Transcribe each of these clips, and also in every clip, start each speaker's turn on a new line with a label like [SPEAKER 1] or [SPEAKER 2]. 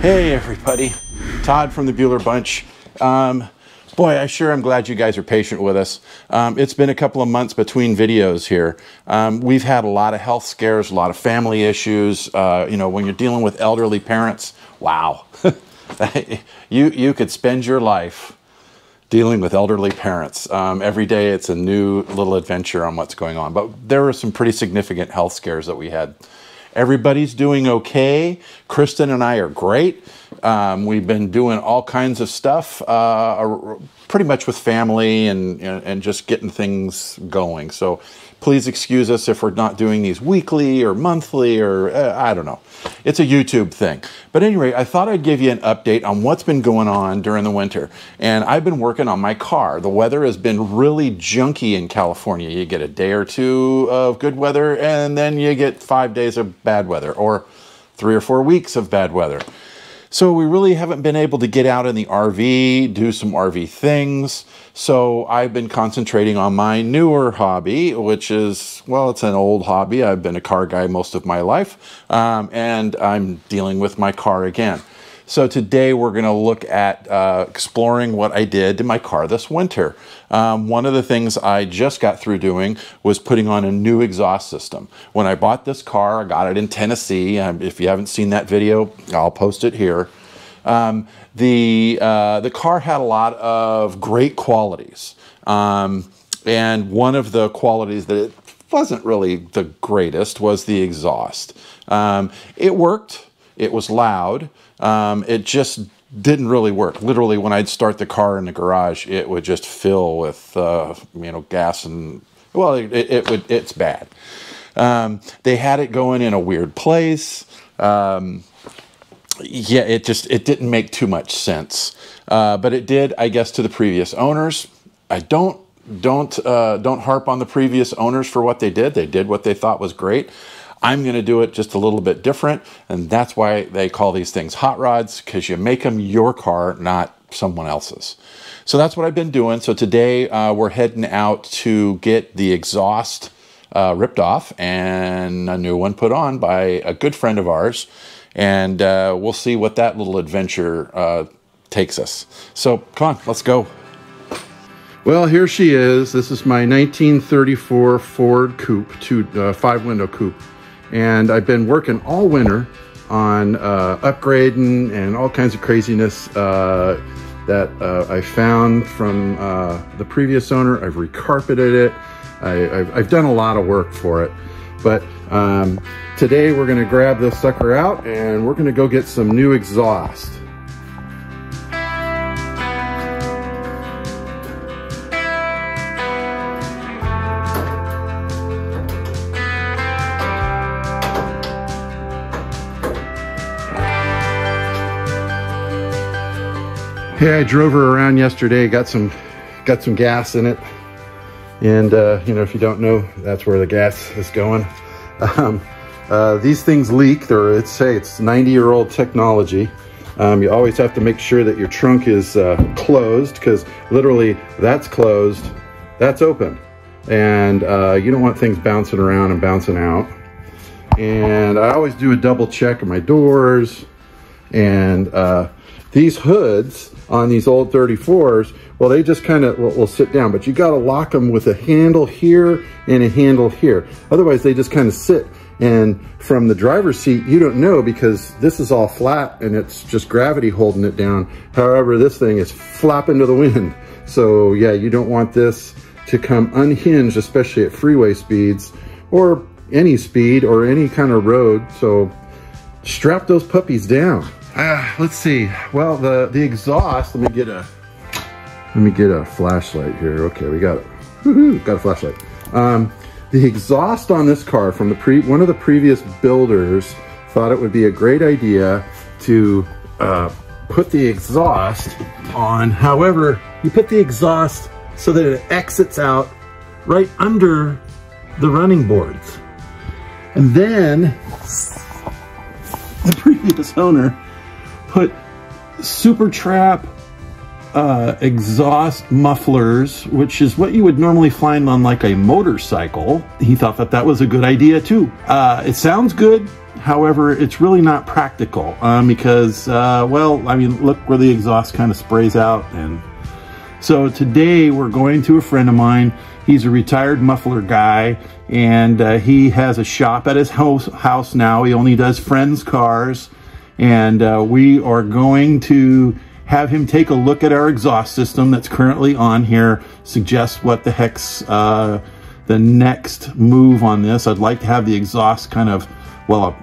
[SPEAKER 1] Hey everybody, Todd from the Bueller Bunch. Boy, I sure am glad you guys are patient with us. It's been a couple of months between videos here. We've had a lot of health scares, a lot of family issues. You know, when you're dealing with elderly parents, wow. you could spend your life dealing with elderly parents. Every day it's a new little adventure on what's going on. But there were some pretty significant health scares that we had. Everybody's doing okay. Kristen and I are great. We've been doing all kinds of stuff, pretty much with family and just getting things going. So please excuse us if we're not doing these weekly or monthly or I don't know. It's a YouTube thing. But anyway, I thought I'd give you an update on what's been going on during the winter. And I've been working on my car. The weather has been really junky in California. You get a day or two of good weather and then you get 5 days of bad weather or 3 or 4 weeks of bad weather. So we really haven't been able to get out in the RV, do some RV things. So I've been concentrating on my newer hobby, which is, well, it's an old hobby. I've been a car guy most of my life, and I'm dealing with my car again. So today we're going to look at exploring what I did to my car this winter. One of the things I just got through doing was putting on a new exhaust system. When I bought this car, I got it in Tennessee. If you haven't seen that video, I'll post it here. The car had a lot of great qualities. And one of the qualities that it wasn't really the greatest was the exhaust. It worked. It was loud. It just didn't really work. Literally, when I'd start the car in the garage, it would just fill with, you know, gas and, well, it's bad. They had it going in a weird place. Yeah, it didn't make too much sense. But it did, I guess, to the previous owners. I don't harp on the previous owners for what they did. They did what they thought was great. I'm going to do it just a little bit different, and that's why they call these things hot rods, because you make them your car, not someone else's. So that's what I've been doing. So today we're heading out to get the exhaust ripped off and a new one put on by a good friend of ours, and we'll see what that little adventure takes us. So come on, let's go. Well, here she is. This is my 1934 Ford Coupe, 5-window coupe. And I've been working all winter on upgrading and all kinds of craziness that I found from the previous owner. I've recarpeted it. I've done a lot of work for it. But today we're going to grab this sucker out and we're going to go get some new exhaust. Hey, I drove her around yesterday, got some gas in it. And, you know, if you don't know, that's where the gas is going. These things leak. It's 90-year-old technology. You always have to make sure that your trunk is closed, because literally that's closed, that's open. And you don't want things bouncing around and bouncing out. And I always do a double check of my doors. And these hoods on these old 34s, well, they just kind of will sit down, but you got to lock them with a handle here and a handle here. Otherwise, they just kind of sit. And from the driver's seat, you don't know, because this is all flat and it's just gravity holding it down. However, this thing is flapping to the wind. So yeah, you don't want this to come unhinged, especially at freeway speeds or any speed or any kind of road. So strap those puppies down. Let's see. Well, the exhaust. Let me get a flashlight here. Okay, we got it. Woohoo! Got a flashlight. The exhaust on this car from one of the previous builders thought it would be a great idea to put the exhaust on. However, you put the exhaust so that it exits out right under the running boards, and then the previous owner put super trap exhaust mufflers, which is what you would normally find on like a motorcycle. He thought that that was a good idea too. It sounds good. However, it's really not practical because, well, I mean, look where the exhaust kind of sprays out. And so today we're going to a friend of mine. He's a retired muffler guy, and he has a shop at his house now. He only does friends' cars, and we are going to have him take a look at our exhaust system that's currently on here, suggest what the heck's the next move on this. I'd like to have the exhaust kind of, well,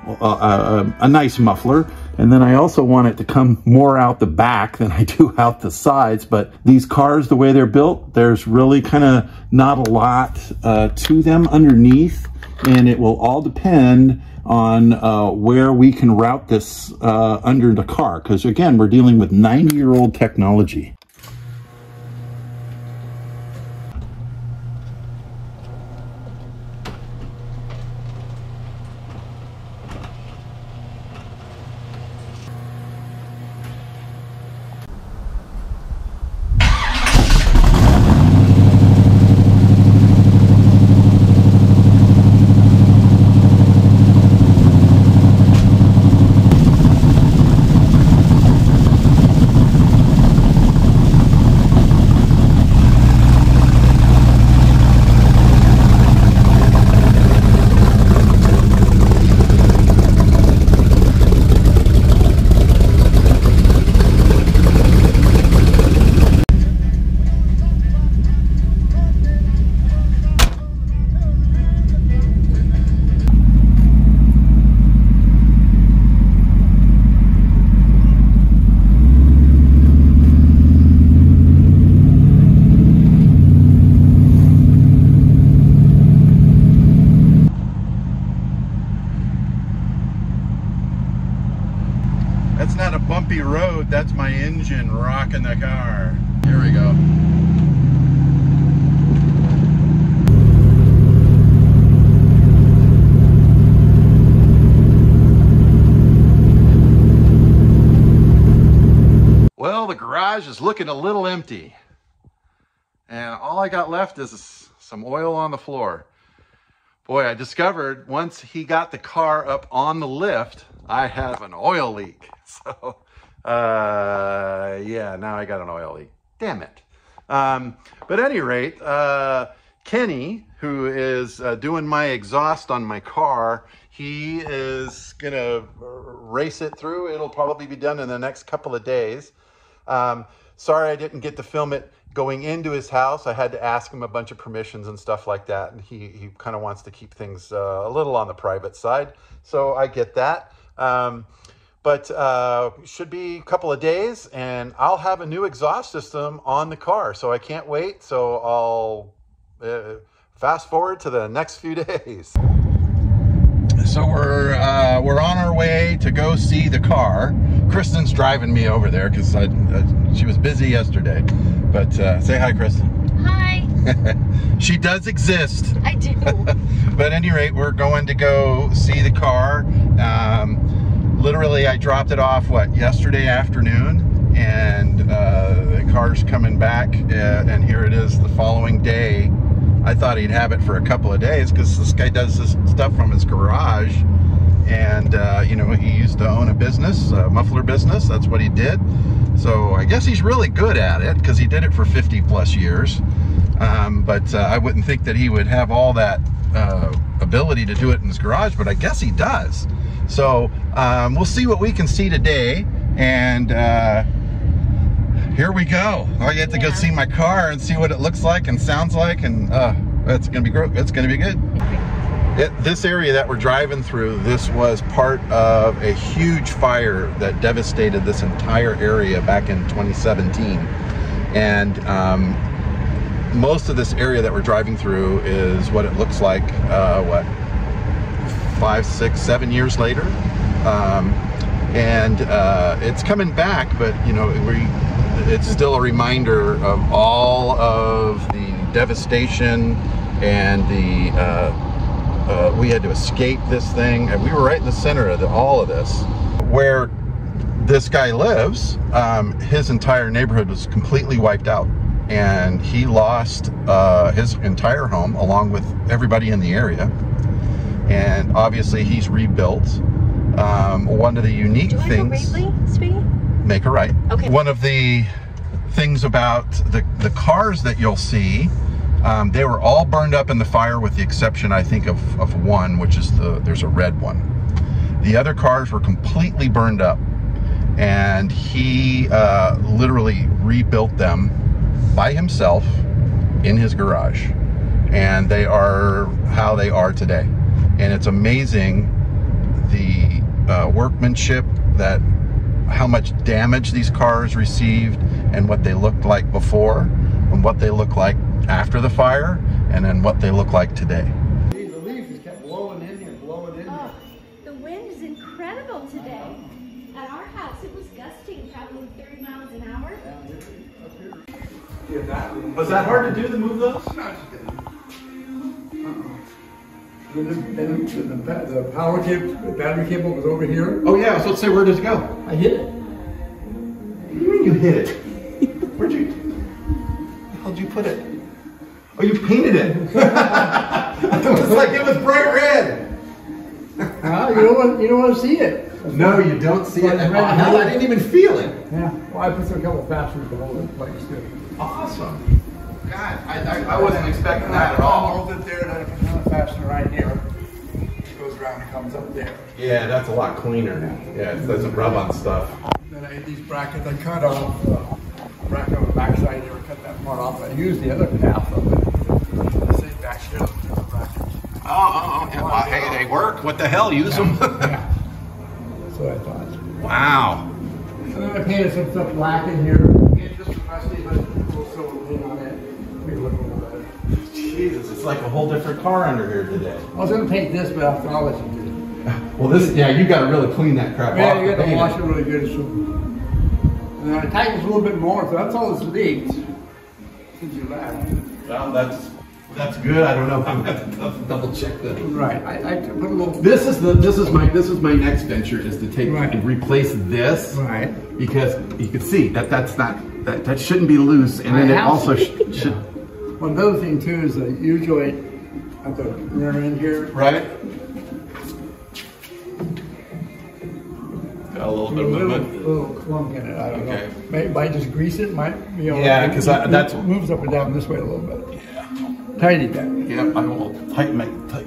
[SPEAKER 1] a nice muffler. And then I also want it to come more out the back than I do out the sides. But these cars, the way they're built, there's really kind of not a lot to them underneath. And it will all depend on where we can route this under the car. Because again, we're dealing with 90-year-old technology. That's not a bumpy road, that's my engine rocking the car. Here we go. Well, the garage is looking a little empty. And all I got left is some oil on the floor. Boy, I discovered once he got the car up on the lift, I have an oil leak. So, yeah, now I got an oil leak. Damn it. But at any rate, Kenny, who is doing my exhaust on my car, he is going to race it through. It'll probably be done in the next couple of days. Sorry I didn't get to film it going into his house. I had to ask him a bunch of permissions and stuff like that. And he kind of wants to keep things a little on the private side. So I get that. But should be a couple of days and I'll have a new exhaust system on the car. So I can't wait. So I'll fast forward to the next few days. So we're on our way to go see the car. Kristen's driving me over there because she was busy yesterday. But say hi, Kristen.
[SPEAKER 2] Hi.
[SPEAKER 1] She does exist.
[SPEAKER 2] I do.
[SPEAKER 1] But at any rate, we're going to go see the car. Literally, I dropped it off, yesterday afternoon, and the car's coming back, and here it is the following day. I thought he'd have it for a couple of days because this guy does this stuff from his garage, and you know, he used to own a business, a muffler business. That's what he did. So I guess he's really good at it because he did it for 50 plus years. But I wouldn't think that he would have all that ability to do it in his garage, but I guess he does. So we'll see what we can see today, and here we go. I get to go see my car and see what it looks like and sounds like, and it's gonna be great. It's gonna be good. This area that we're driving through, this was part of a huge fire that devastated this entire area back in 2017, and most of this area that we're driving through is what it looks like 5, 6, 7 years later, and it's coming back, but you know, it's still a reminder of all of the devastation and the we had to escape this thing, and we were right in the center of all of this, where this guy lives, his entire neighborhood was completely wiped out, and he lost his entire home along with everybody in the area. And obviously he's rebuilt. One of the unique things, make a right. Okay. One of the things about the cars that you'll see, they were all burned up in the fire with the exception, I think, of one, which is there's a red one. The other cars were completely burned up, and he literally rebuilt them by himself in his garage, and they are how they are today. And it's amazing the workmanship, that how much damage these cars received, and what they looked like before, and what they look like after the fire, and then what they look like today.
[SPEAKER 2] The leaves just kept blowing in here, blowing in here.
[SPEAKER 3] The wind is incredible today. At our house, it was gusting probably 30 miles an hour.
[SPEAKER 1] Was that hard to do, to move those?
[SPEAKER 2] The power cable, the battery cable was over here.
[SPEAKER 1] Oh yeah, so let's say, where does it go?
[SPEAKER 2] I hit it.
[SPEAKER 1] What do you mean you hit it? Where'd you, how'd you put it? Oh, you painted it. It was like it was bright red.
[SPEAKER 2] You don't want to see it.
[SPEAKER 1] No, you don't see it. I didn't even feel it.
[SPEAKER 2] Yeah, well, I put a couple of fasteners to hold it in place too.
[SPEAKER 1] Awesome. God, I wasn't expecting that at all.
[SPEAKER 2] Hold it there, then I put another fastener right here. It goes around and comes up there.
[SPEAKER 1] Yeah, that's a lot cleaner now. Yeah, it doesn't rub on stuff.
[SPEAKER 2] Then I had these brackets, I cut off the bracket on the backside here, cut that part off. I used the other half of it. The same back here, the brackets.
[SPEAKER 1] Oh, yeah. Well, hey, they work. What the hell? Use them.
[SPEAKER 2] Yeah. That's what I thought.
[SPEAKER 1] Wow.
[SPEAKER 2] And then I painted some stuff black in here. It's just rusty, but it's a little silver paint on it. Make it look a little better.
[SPEAKER 1] Jesus, it's like a whole different car under here today.
[SPEAKER 2] I was going to paint this, but after all that you did.
[SPEAKER 1] Well, this, yeah, you got to really clean that crap off.
[SPEAKER 2] Yeah, you got to wash it really good. So. And then I tightened it a little bit more, so that's all that's leaked since you left.
[SPEAKER 1] Well, that's good. I don't know if I'm going to have to double check that.
[SPEAKER 2] Right. I put a little.
[SPEAKER 1] This is my next venture, is to take and replace this.
[SPEAKER 2] Right.
[SPEAKER 1] Because you can see that shouldn't be loose, and then it also should.
[SPEAKER 2] Well, another thing too is the U-joint at the rear end here.
[SPEAKER 1] Right. Got a little bit of movement.
[SPEAKER 2] A little clunk in it. I don't know. Might just grease it. Might be able.
[SPEAKER 1] Yeah, because that's
[SPEAKER 2] moves up and down this way a little bit. Yeah. Tighten that.
[SPEAKER 1] Yep. I will tighten.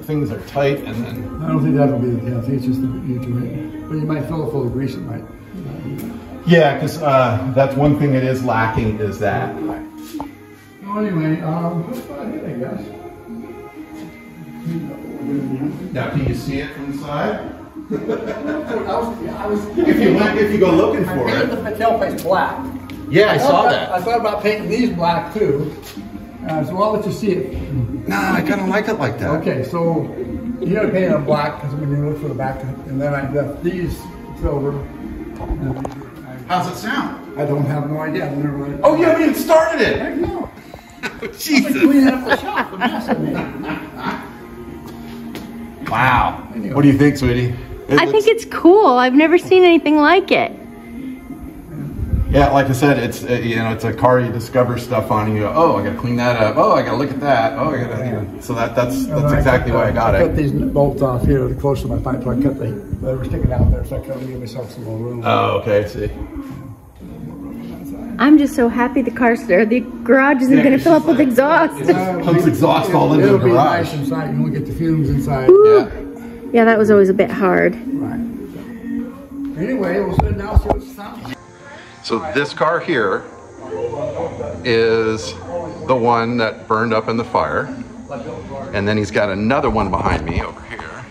[SPEAKER 1] Things are tight, and then.
[SPEAKER 2] I don't think that'll be the case. I think it's just the U-joint. But you might fill it full of grease. It might.
[SPEAKER 1] Yeah, because that's one thing that is lacking, is that.
[SPEAKER 2] Well, anyway, that's about it, I guess.
[SPEAKER 1] Now, can you see it from the side?
[SPEAKER 2] If
[SPEAKER 1] you go looking for
[SPEAKER 2] I painted the tailpipe black.
[SPEAKER 1] Yeah, I saw that.
[SPEAKER 2] I thought about painting these black too. So I'll let you see it.
[SPEAKER 1] Nah, I kind of like it like that.
[SPEAKER 2] Okay, so you gotta paint it black because when you look for the back, and then I left these silver.
[SPEAKER 1] How's it sound?
[SPEAKER 2] I don't have no idea. I've never really.
[SPEAKER 1] Oh, you haven't even started it.
[SPEAKER 2] I know.
[SPEAKER 1] Jesus.
[SPEAKER 2] I'm cleaning up the shop. A mess I made.
[SPEAKER 1] Wow.
[SPEAKER 2] Anyway.
[SPEAKER 1] What do you think, sweetie?
[SPEAKER 3] I think it's cool. I've never seen anything like it.
[SPEAKER 1] Yeah, like I said, it's it's a car you discover stuff on, and you go, oh, I got to clean that up. Oh, I got to look at that. Oh, I got to. So that's exactly why I got it.
[SPEAKER 2] I cut these bolts off here close to my pipe, so I cut they were sticking out there, so I cut to give myself some more room.
[SPEAKER 1] Oh, okay. I see.
[SPEAKER 3] I'm just so happy the garage isn't going to fill up with exhaust.
[SPEAKER 1] Pumps exhaust all into the garage.
[SPEAKER 2] It'll be nice inside. You won't get the fumes inside.
[SPEAKER 3] Yeah. Yeah, that was always a bit hard.
[SPEAKER 2] Right. Anyway, we'll sit down and see what it sounds like.
[SPEAKER 1] So this car here is the one that burned up in the fire. And then he's got another one behind me over here.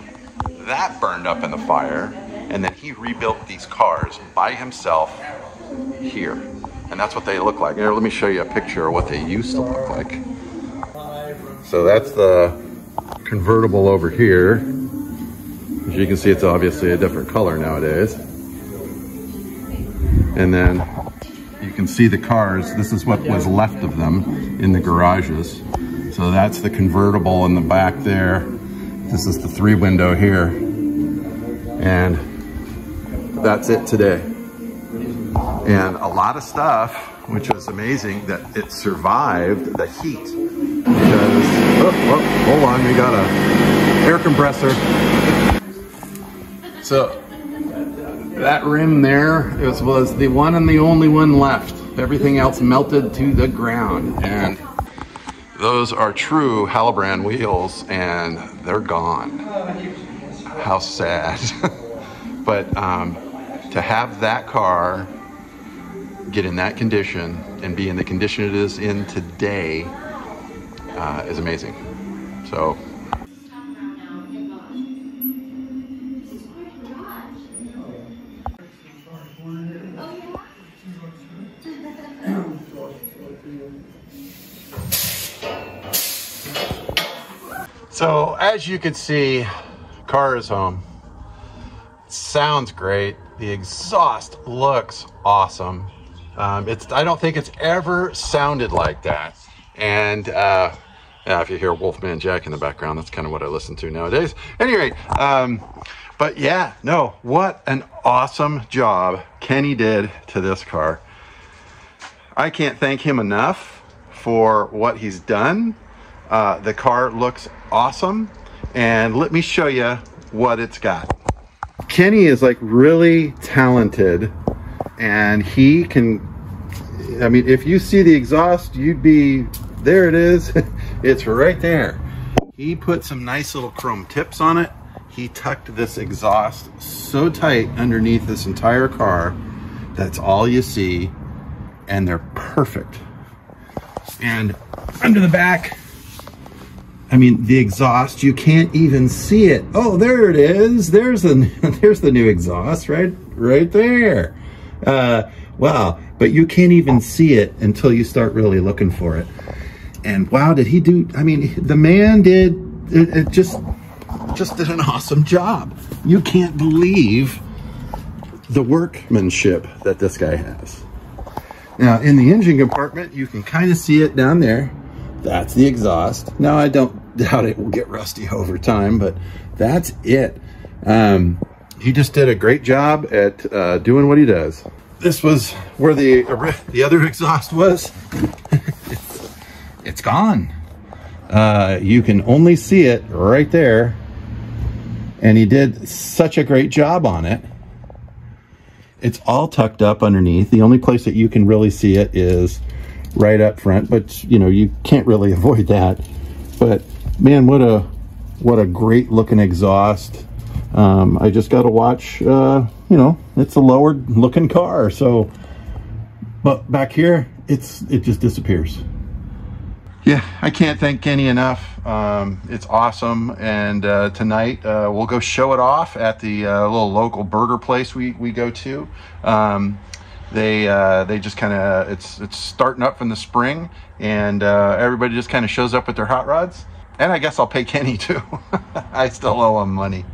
[SPEAKER 1] That burned up in the fire. And then he rebuilt these cars by himself here. And that's what they look like. Here, let me show you a picture of what they used to look like. So that's the convertible over here. As you can see, it's obviously a different color nowadays. And then you can see the cars. This is what was left of them in the garages. So that's the convertible in the back there. This is the 3-window here. And that's it today. and a lot of stuff, which was amazing that it survived the heat. Because, oh, hold on, we got a air compressor. So that rim there was the one and the only one left. Everything else melted to the ground, and those are true Halbrand wheels, and they're gone. How sad. But to have that car get in that condition and be in the condition it is in today is amazing. So. So as you can see, car is home. Sounds great. The exhaust looks awesome. I don't think it's ever sounded like that. And yeah, if you hear Wolfman Jack in the background, that's kind of what I listen to nowadays. Anyway, but yeah, no, what an awesome job Kenny did to this car. I can't thank him enough for what he's done. The car looks awesome, and let me show you what it's got. Kenny is like really talented, and he can, I mean, if you see the exhaust, you'd be, there it is. It's right there. He put some nice little chrome tips on it. He tucked this exhaust so tight underneath this entire car. That's all you see, and they're perfect. And under the back, I mean, the exhaust, you can't even see it. Oh, there it is. There's the new exhaust right there. Wow, but you can't even see it until you start really looking for it. And wow, did he do, I mean, the man did, it just did an awesome job. You can't believe the workmanship that this guy has. Now, in the engine compartment, you can kind of see it down there. That's the exhaust. Now, I don't doubt it will get rusty over time, but that's it. He just did a great job at doing what he does. This was where the other exhaust was. It's gone. You can only see it right there. And he did such a great job on it. It's all tucked up underneath. The only place that you can really see it is right up front, but you know, you can't really avoid that. But man, what a great looking exhaust. I just got to watch, you know, it's a lower looking car. So, but back here, it just disappears. Yeah, I can't thank Kenny enough. It's awesome. And tonight we'll go show it off at the little local burger place we go to. They just kind of, it's starting up in the spring, and everybody just kind of shows up with their hot rods. And I guess I'll pay Kenny too. I still owe him money.